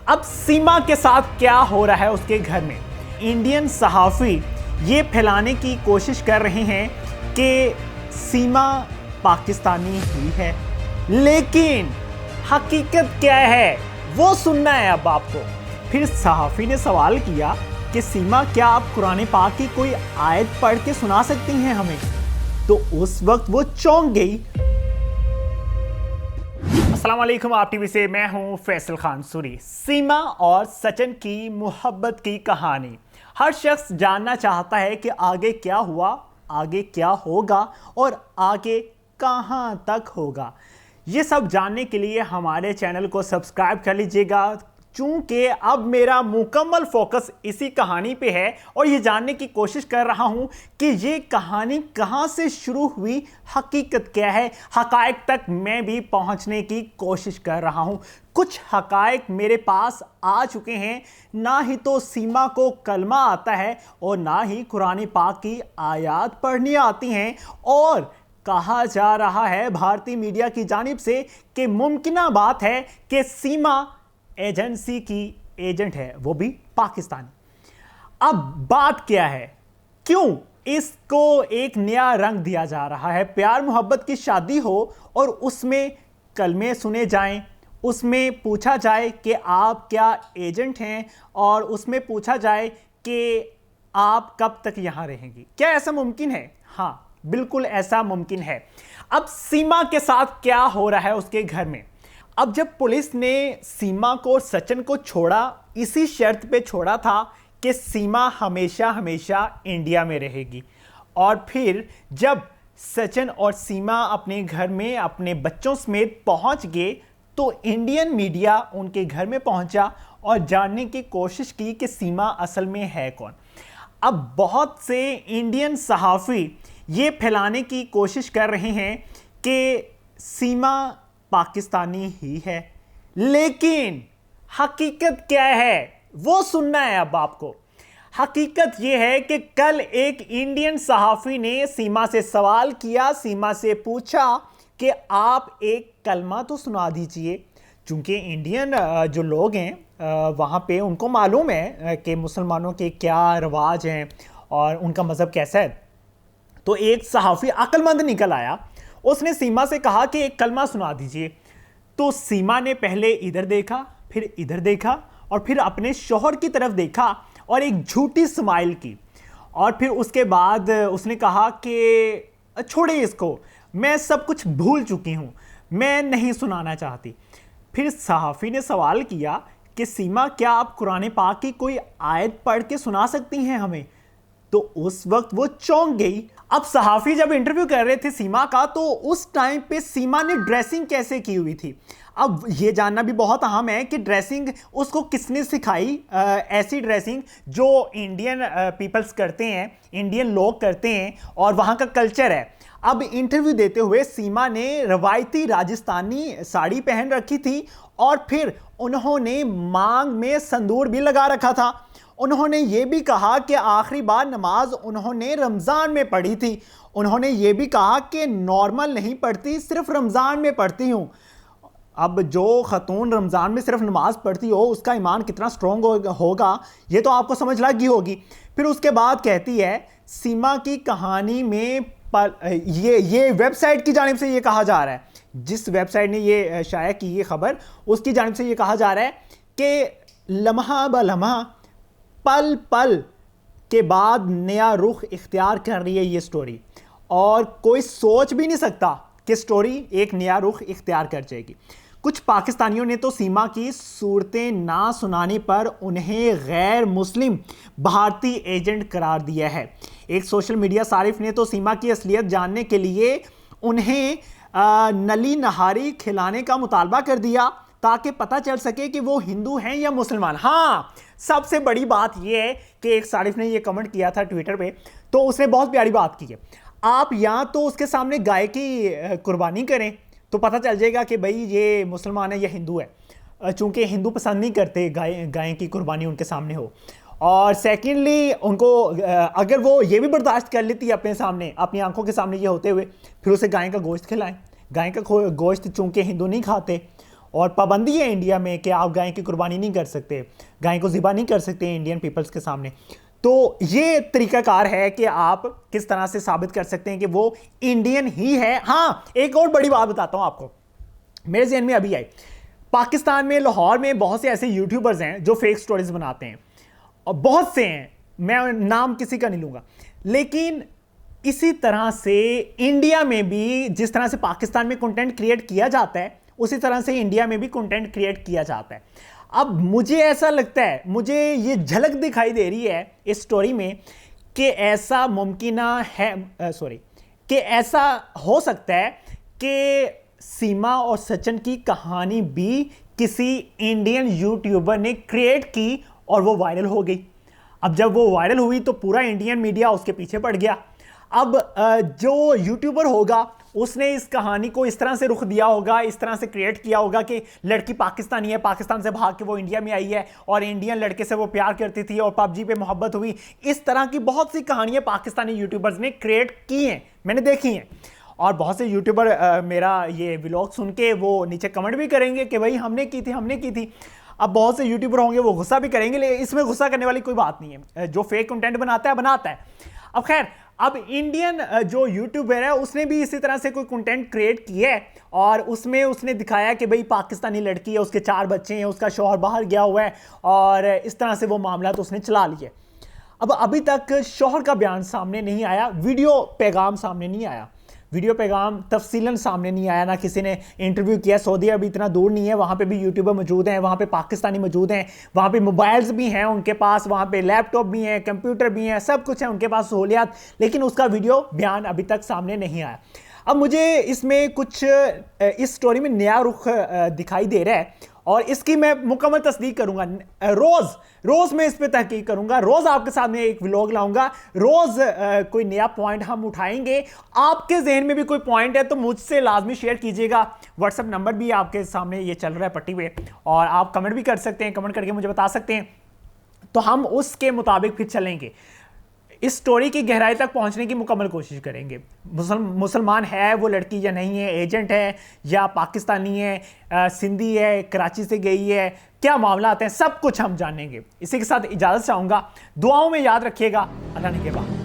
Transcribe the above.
अब सीमा के साथ क्या हो रहा है उसके घर में। इंडियन सहाफ़ी ये फैलाने की कोशिश कर रहे हैं कि सीमा पाकिस्तानी ही है, लेकिन हकीकत क्या है वो सुनना है अब आपको। फिर सहाफ़ी ने सवाल किया कि सीमा, क्या आप कुरान पाक की कोई आयत पढ़ के सुना सकती हैं हमें? तो उस वक्त वो चौंक गई। अस्सलाम वालेकुम, आप टीवी से मैं हूं फैसल खान सूरी। सीमा और सचिन की मोहब्बत की कहानी। हर शख्स जानना चाहता है कि आगे क्या हुआ, आगे क्या होगा और आगे कहां तक होगा। ये सब जानने के लिए हमारे चैनल को सब्सक्राइब कर लीजिएगा, चूंकि अब मेरा मुकम्मल फोकस इसी कहानी पे है और ये जानने की कोशिश कर रहा हूं कि ये कहानी कहां से शुरू हुई, हकीकत क्या है। हकायक तक मैं भी पहुंचने की कोशिश कर रहा हूं। कुछ हकायक मेरे पास आ चुके हैं। ना ही तो सीमा को कलमा आता है और ना ही कुरान पाक की आयात पढ़नी आती हैं, और कहा जा रहा है भारतीय मीडिया की जानिब से कि मुमकिन बात है कि सीमा एजेंसी की एजेंट है, वो भी पाकिस्तानी। अब बात क्या है, क्यों इसको एक नया रंग दिया जा रहा है? प्यार मोहब्बत की शादी हो और उसमें कलमे सुने जाएं, उसमें पूछा जाए कि आप क्या एजेंट हैं, और उसमें पूछा जाए कि आप कब तक यहां रहेंगी। क्या ऐसा मुमकिन है? हाँ, बिल्कुल ऐसा मुमकिन है। अब सीमा के साथ क्या हो रहा है उसके घर में। अब जब पुलिस ने सीमा को और सचिन को छोड़ा, इसी शर्त पे छोड़ा था कि सीमा हमेशा हमेशा इंडिया में रहेगी। और फिर जब सचिन और सीमा अपने घर में अपने बच्चों समेत पहुंच गए, तो इंडियन मीडिया उनके घर में पहुंचा और जानने की कोशिश की कि सीमा असल में है कौन। अब बहुत से इंडियन सहाफ़ी ये फैलाने की कोशिश कर रहे हैं कि सीमा पाकिस्तानी ही है, लेकिन हकीकत क्या है वो सुनना है अब आपको। हकीकत यह है कि कल एक इंडियन सहाफ़ी ने सीमा से सवाल किया, सीमा से पूछा कि आप एक कलमा तो सुना दीजिए। चूंकि इंडियन जो लोग हैं वहाँ पे उनको मालूम है कि मुसलमानों के क्या रवाज हैं और उनका मज़हब कैसा है। तो एक सहाफ़ी अक्लमंद निकल आया, उसने सीमा से कहा कि एक कलमा सुना दीजिए। तो सीमा ने पहले इधर देखा, फिर इधर देखा और फिर अपने शौहर की तरफ देखा और एक झूठी स्माइल की, और फिर उसके बाद उसने कहा कि छोड़िए इसको, मैं सब कुछ भूल चुकी हूँ, मैं नहीं सुनाना चाहती। फिर सहाफ़ी ने सवाल किया कि सीमा, क्या आप कुरान पाक की कोई आयत पढ़ के सुना सकती हैं हमें? तो उस वक्त वो चौंक गई। अब सहाफ़ी जब इंटरव्यू कर रहे थे सीमा का, तो उस टाइम पे सीमा ने ड्रेसिंग कैसे की हुई थी। अब ये जानना भी बहुत अहम है कि ड्रेसिंग उसको किसने सिखाई। ऐसी ड्रेसिंग जो इंडियन पीपल्स करते हैं, इंडियन लोग करते हैं और वहाँ का कल्चर है। अब इंटरव्यू देते हुए सीमा ने रवायती राजस्थानी साड़ी पहन रखी थी और फिर उन्होंने मांग में संदूर भी लगा रखा था। उन्होंने ये भी कहा कि आखिरी बार नमाज उन्होंने रमज़ान में पढ़ी थी। उन्होंने ये भी कहा कि नॉर्मल नहीं पढ़ती, सिर्फ रमज़ान में पढ़ती हूँ। अब जो खतून रमज़ान में सिर्फ नमाज पढ़ती हो, उसका ईमान कितना स्ट्रॉन्ग होगा ये तो आपको समझ लगी होगी। फिर उसके बाद कहती है सीमा की कहानी में ये वेबसाइट की जानिब से ये कहा जा रहा है, जिस वेबसाइट ने ये शाया की ये खबर, उसकी जानिब से ये कहा जा रहा है कि लम्हा ब लम्हा, पल पल के बाद नया रुख इख्तियार कर रही है ये स्टोरी, और कोई सोच भी नहीं सकता कि स्टोरी एक नया रुख इख्तियार कर जाएगी। कुछ पाकिस्तानियों ने तो सीमा की सूरतें ना सुनाने पर उन्हें गैर मुस्लिम भारतीय एजेंट करार दिया है। एक सोशल मीडिया सारिफ ने तो सीमा की असलियत जानने के लिए उन्हें नली नहारी खिलाने का मुतालबा कर दिया, ताकि पता चल सके कि वो हिंदू हैं या मुसलमान। हाँ, सबसे बड़ी बात यह है कि एक सारिफ ने ये कमेंट किया था ट्विटर पे, तो उसने बहुत प्यारी बात की है। आप या तो उसके सामने गाय की कुर्बानी करें तो पता चल जाएगा कि भाई ये मुसलमान है या हिंदू है, चूंकि हिंदू पसंद नहीं करते गाय की कुर्बानी उनके सामने हो। और सेकेंडली उनको अगर वो ये भी बर्दाश्त कर लेती है अपने सामने, अपनी आंखों के सामने ये होते हुए, फिर उसे गाय का गोश्त खिलाएं। गाय का गोश्त चूंकि हिंदू नहीं खाते, और पाबंदी है इंडिया में कि आप गाय की कुर्बानी नहीं कर सकते, गाय को ज़िबा नहीं कर सकते इंडियन पीपल्स के सामने। तो ये तरीकाकार है कि आप किस तरह से साबित कर सकते हैं कि वो इंडियन ही है। हाँ, एक और बड़ी बात बताता हूं आपको, मेरे ज़हन में अभी आई। पाकिस्तान में लाहौर में बहुत से ऐसे यूट्यूबर्स हैं जो फेक स्टोरीज बनाते हैं, और बहुत से हैं, मैं नाम किसी का नहीं लूंगा। लेकिन इसी तरह से इंडिया में भी जिस तरह से पाकिस्तान में कंटेंट क्रिएट किया जाता है, उसी तरह से इंडिया में भी कंटेंट क्रिएट किया जाता है। अब मुझे ऐसा लगता है, मुझे ये झलक दिखाई दे रही है इस स्टोरी में कि ऐसा मुमकिन है, कि ऐसा हो सकता है कि सीमा और सचिन की कहानी भी किसी इंडियन यूट्यूबर ने क्रिएट की और वो वायरल हो गई। अब जब वो वायरल हुई तो पूरा इंडियन मीडिया उसके पीछे पड़ गया। अब जो यूट्यूबर होगा उसने इस कहानी को इस तरह से रुख दिया होगा, इस तरह से क्रिएट किया होगा कि लड़की पाकिस्तानी है, पाकिस्तान से भाग के वो इंडिया में आई है और इंडियन लड़के से वो प्यार करती थी और पबजी पे मोहब्बत हुई। इस तरह की बहुत सी कहानियां पाकिस्तानी यूट्यूबर्स ने क्रिएट की हैं, मैंने देखी हैं। और बहुत से यूट्यूबर मेरा ये व्लॉग सुन के वो नीचे कमेंट भी करेंगे कि भाई हमने की थी, हमने की थी। अब बहुत से यूट्यूबर होंगे वो गुस्सा भी करेंगे, लेकिन इसमें गुस्सा करने वाली कोई बात नहीं है। जो फेक कंटेंट बनाता है बनाता है। अब खैर, अब इंडियन जो यूट्यूबर है उसने भी इसी तरह से कोई कंटेंट क्रिएट किया है और उसमें उसने दिखाया कि भाई पाकिस्तानी लड़की है, उसके 4 बच्चे हैं, उसका शौहर बाहर गया हुआ है और इस तरह से वो मामला तो उसने चला लिया। अब अभी तक शौहर का बयान सामने नहीं आया, वीडियो पैगाम सामने नहीं आया, वीडियो पैगाम तफसीलन सामने नहीं आया, ना किसी ने इंटरव्यू किया। सऊदी अभी इतना दूर नहीं है, वहाँ पे भी यूट्यूबर मौजूद हैं, वहाँ पे पाकिस्तानी मौजूद हैं, वहाँ पे मोबाइल्स भी हैं उनके पास, वहाँ पे लैपटॉप भी हैं, कंप्यूटर भी हैं, सब कुछ है उनके पास सहूलियात, लेकिन उसका वीडियो बयान अभी तक सामने नहीं आया। अब मुझे इसमें कुछ इस स्टोरी में नया रुख दिखाई दे रहा है और इसकी मैं मुकम्मल तस्दीक करूंगा। रोज मैं इस पे तहकीक करूंगा, रोज आपके सामने एक व्लॉग लाऊंगा, रोज कोई नया पॉइंट हम उठाएंगे। आपके जहन में भी कोई पॉइंट है तो मुझसे लाजमी शेयर कीजिएगा। व्हाट्सएप नंबर भी आपके सामने ये चल रहा है पट्टी पे, और आप कमेंट भी कर सकते हैं, कमेंट करके मुझे बता सकते हैं, तो हम उसके मुताबिक फिर चलेंगे। इस स्टोरी की गहराई तक पहुंचने की मुकम्मल कोशिश करेंगे। मुसलमान है वो लड़की या नहीं है, एजेंट है या पाकिस्तानी है, सिंधी है, कराची से गई है, क्या मामला आते हैं, सब कुछ हम जानेंगे। इसी के साथ इजाज़त चाहूँगा, दुआओं में याद रखिएगा। अल्लाह ने के बाद।